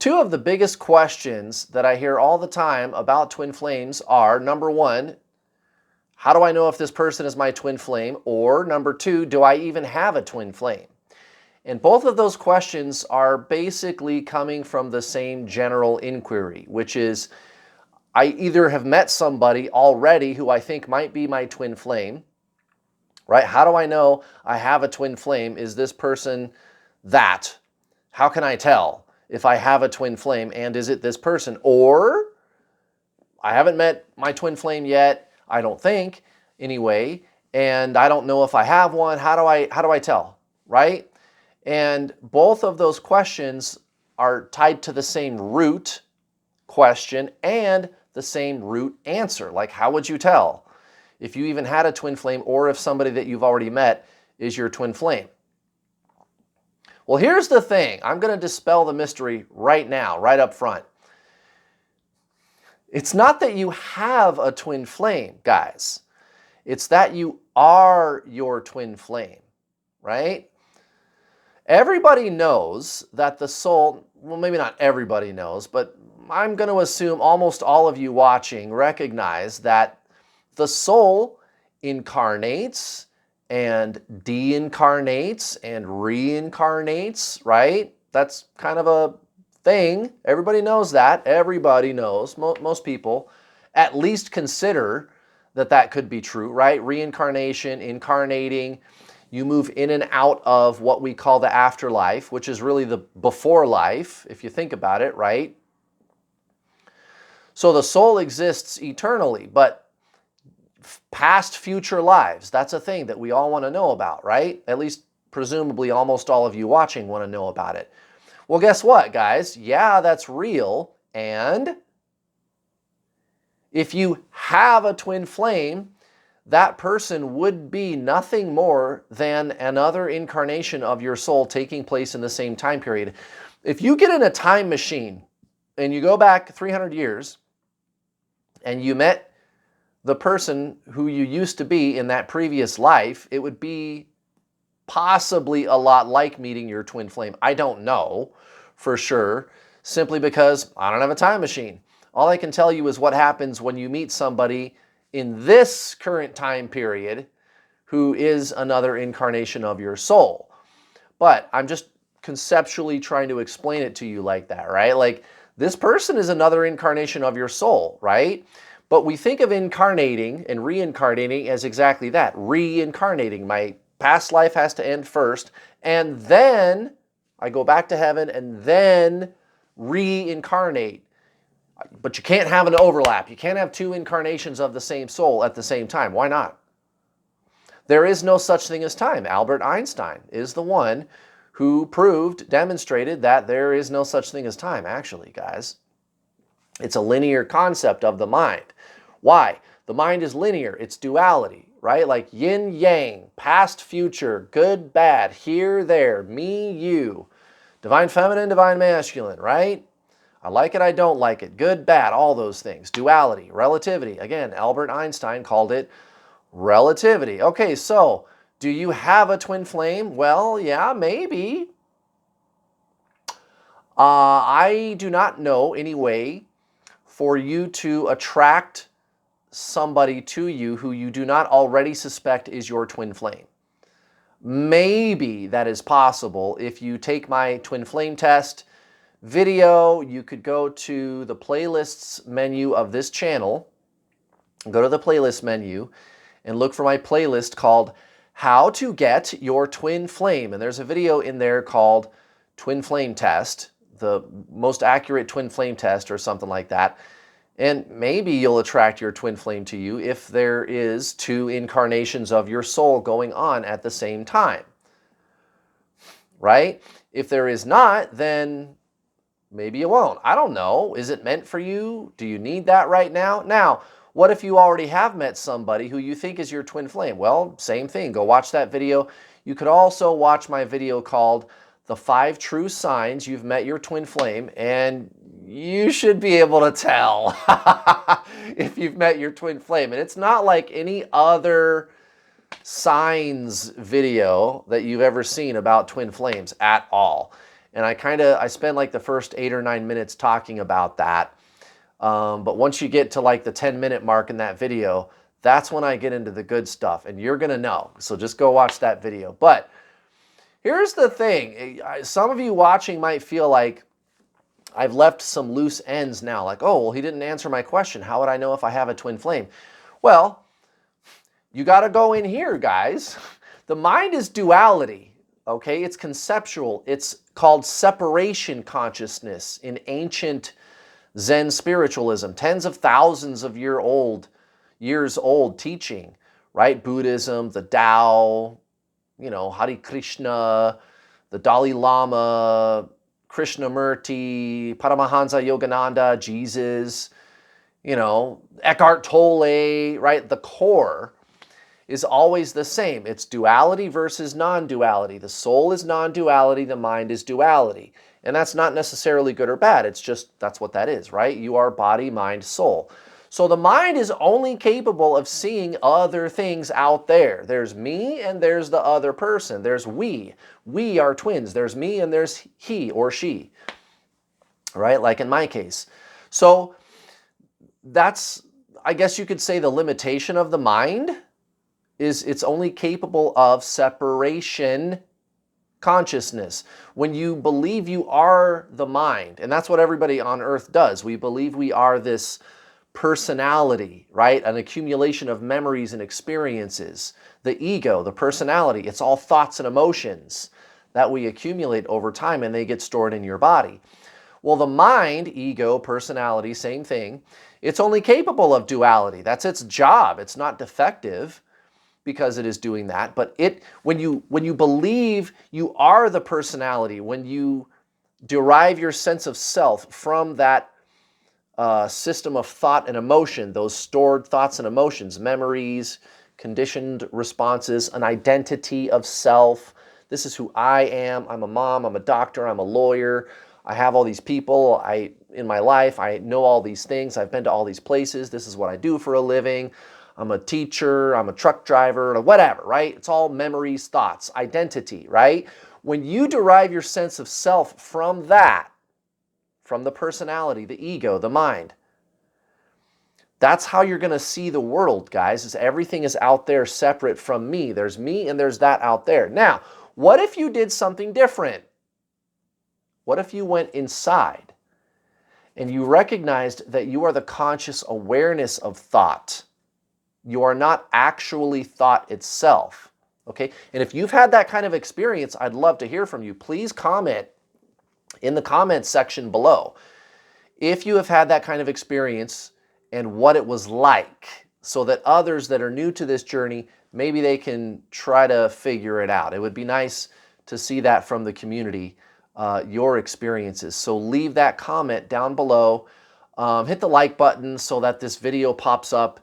Two of the biggest questions that I hear all the time about twin flames are, number one, how do I know if this person is my twin flame? Or number two, do I even have a twin flame? And both of those questions are basically coming from the same general inquiry, which is I either have met somebody already who I think might be my twin flame, right? How do I know I have a twin flame? Is this person that? How can I tell if I have a twin flame and is it this person? Or I haven't met my twin flame yet, I don't think, anyway, and I don't know if I have one. How do I tell, right? And both of those questions are tied to the same root question and the same root answer. Like, how would you tell if you even had a twin flame or if somebody that you've already met is your twin flame? Well, here's the thing. I'm going to dispel the mystery right now, right up front. It's not that you have a twin flame, guys. It's that you are your twin flame, right? Everybody knows that the soul, well, maybe not everybody knows, but I'm going to assume almost all of you watching recognize that the soul incarnates and deincarnates and reincarnates, right? That's kind of a thing. Everybody knows that. Everybody knows. Most people at least consider that that could be true, right? Reincarnation, incarnating. You move in and out of what we call the afterlife, which is really the before life, if you think about it, right? So the soul exists eternally, but past, future lives, that's a thing that we all want to know about, right? At least presumably almost all of you watching want to know about it. Well, guess what, guys? Yeah, that's real. And if you have a twin flame, that person would be nothing more than another incarnation of your soul taking place in the same time period. If you get in a time machine and you go back 300 years and you met the person who you used to be in that previous life, it would be possibly a lot like meeting your twin flame. I don't know for sure, simply because I don't have a time machine. All I can tell you is what happens when you meet somebody in this current time period who is another incarnation of your soul. But I'm just conceptually trying to explain it to you like that, right? Like, this person is another incarnation of your soul, right? But we think of incarnating and reincarnating as exactly that, reincarnating. My past life has to end first, and then I go back to heaven and then reincarnate. But you can't have an overlap. You can't have two incarnations of the same soul at the same time. Why not? There is no such thing as time. Albert Einstein is the one who demonstrated that there is no such thing as time, actually, guys. It's a linear concept of the mind. Why? The mind is linear. It's duality, right? Like yin, yang, past, future, good, bad, here, there, me, you, divine feminine, divine masculine, right? I like it, I don't like it, good, bad, all those things. Duality, relativity. Again, Albert Einstein called it relativity. Okay, so do you have a twin flame? Well, yeah, maybe. I do not know any way for you to attract somebody to you who you do not already suspect is your twin flame. Maybe that is possible if you take my twin flame test video. You could go to the playlists menu of this channel, go to the playlist menu and look for my playlist called How to Get Your Twin Flame. And there's a video in there called Twin Flame Test, the most accurate twin flame test or something like that. And maybe you'll attract your twin flame to you if there is two incarnations of your soul going on at the same time, right? If there is not, then maybe you won't. I don't know. Is it meant for you? Do you need that right now? Now, what if you already have met somebody who you think is your twin flame? Well, same thing. Go watch that video. You could also watch my video called The 5 True Signs You've Met Your Twin Flame, and you should be able to tell if you've met your twin flame. And it's not like any other signs video that you've ever seen about twin flames at all. And I spend like the first 8 or 9 minutes talking about that. But once you get to like the 10-minute mark in that video, that's when I get into the good stuff, and you're going to know. So just go watch that video. But here's the thing. Some of you watching might feel like I've left some loose ends now. Like, oh, well, he didn't answer my question. How would I know if I have a twin flame? Well, you got to go in here, guys. The mind is duality, okay? It's conceptual. It's called separation consciousness in ancient Zen spiritualism, tens of thousands of years old teaching, right? Buddhism, the Tao, Hare Krishna, the Dalai Lama, Krishnamurti, Paramahansa Yogananda, Jesus, Eckhart Tolle, right? The core is always the same. It's duality versus non-duality. The soul is non-duality, the mind is duality. And that's not necessarily good or bad. It's just, that's what that is, right? You are body, mind, soul. So the mind is only capable of seeing other things out there. There's me and there's the other person. There's we. We are twins. There's me and there's he or she, right? Like in my case. So that's, I guess you could say, the limitation of the mind is it's only capable of separation consciousness. When you believe you are the mind, and that's what everybody on earth does. We believe we are this personality, right? An accumulation of memories and experiences. The ego, the personality, it's all thoughts and emotions that we accumulate over time, and they get stored in your body. Well, the mind, ego, personality, same thing. It's only capable of duality. That's its job. It's not defective because it is doing that. But when you believe you are the personality, when you derive your sense of self from that system of thought and emotion, those stored thoughts and emotions, memories, conditioned responses, an identity of self. This is who I am. I'm a mom, I'm a doctor, I'm a lawyer. I have all these people in my life. I know all these things. I've been to all these places. This is what I do for a living. I'm a teacher, I'm a truck driver, or whatever, right? It's all memories, thoughts, identity, right? When you derive your sense of self from that, from the personality, the ego, the mind, that's how you're going to see the world, guys, is everything is out there separate from me. There's me and there's that out there. Now, what if you did something different? What if you went inside and you recognized that you are the conscious awareness of thought? You are not actually thought itself, okay? And if you've had that kind of experience, I'd love to hear from you. Please comment in the comments section below if you have had that kind of experience and what it was like, so that others that are new to this journey, maybe they can try to figure it out. It would be nice to see that from the community, your experiences. So leave that comment down below. Hit the like button so that this video pops up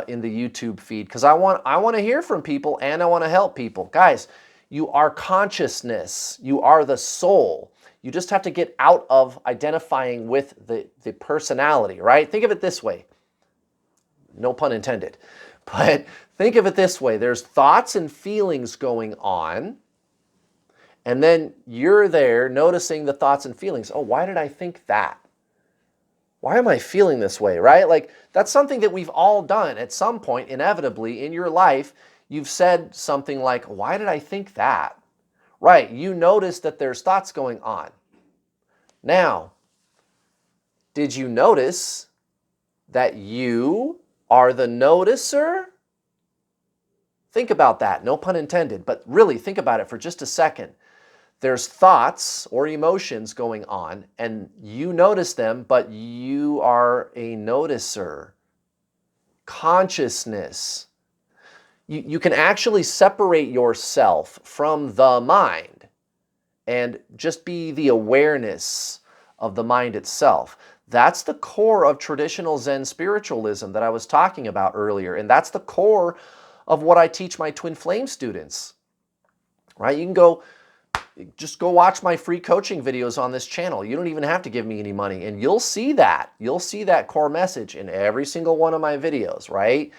in the YouTube feed, because I want to hear from people and I want to help people. Guys, you are consciousness. You are the soul. You just have to get out of identifying with the personality, right? Think of it this way. No pun intended. But think of it this way. There's thoughts and feelings going on, and then you're there noticing the thoughts and feelings. Oh, why did I think that? Why am I feeling this way, right? Like, that's something that we've all done at some point, inevitably, in your life. You've said something like, why did I think that? Right, you notice that there's thoughts going on. Now, did you notice that you are the noticer? Think about that, no pun intended, but really think about it for just a second. There's thoughts or emotions going on, and you notice them, but you are a noticer. Consciousness. You can actually separate yourself from the mind and just be the awareness of the mind itself. That's the core of traditional Zen spiritualism that I was talking about earlier, and that's the core of what I teach my twin flame students. Right? You can just go watch my free coaching videos on this channel. You don't even have to give me any money, and you'll see that. You'll see that core message in every single one of my videos, right?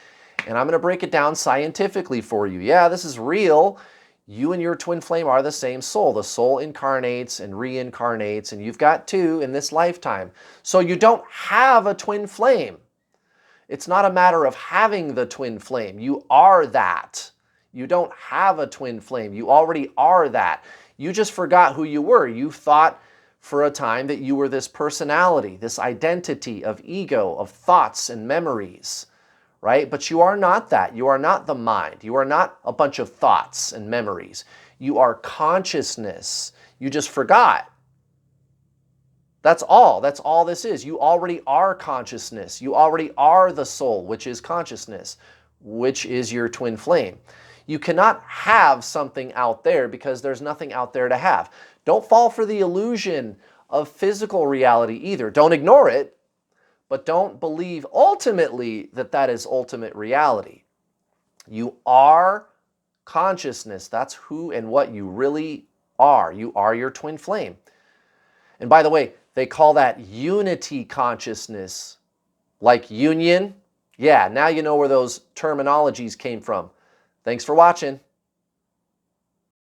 And I'm going to break it down scientifically for you. Yeah, this is real. You and your twin flame are the same soul. The soul incarnates and reincarnates, and you've got two in this lifetime. So you don't have a twin flame. It's not a matter of having the twin flame. You are that. You don't have a twin flame. You already are that. You just forgot who you were. You thought for a time that you were this personality, this identity of ego, of thoughts and memories, right? But you are not that. You are not the mind. You are not a bunch of thoughts and memories. You are consciousness. You just forgot. That's all. That's all this is. You already are consciousness. You already are the soul, which is consciousness, which is your twin flame. You cannot have something out there because there's nothing out there to have. Don't fall for the illusion of physical reality either. Don't ignore it, but don't believe ultimately that that is ultimate reality. You are consciousness. That's who and what you really are. You are your twin flame. And by the way, they call that unity consciousness, like union. Yeah, now you know where those terminologies came from. Thanks for watching.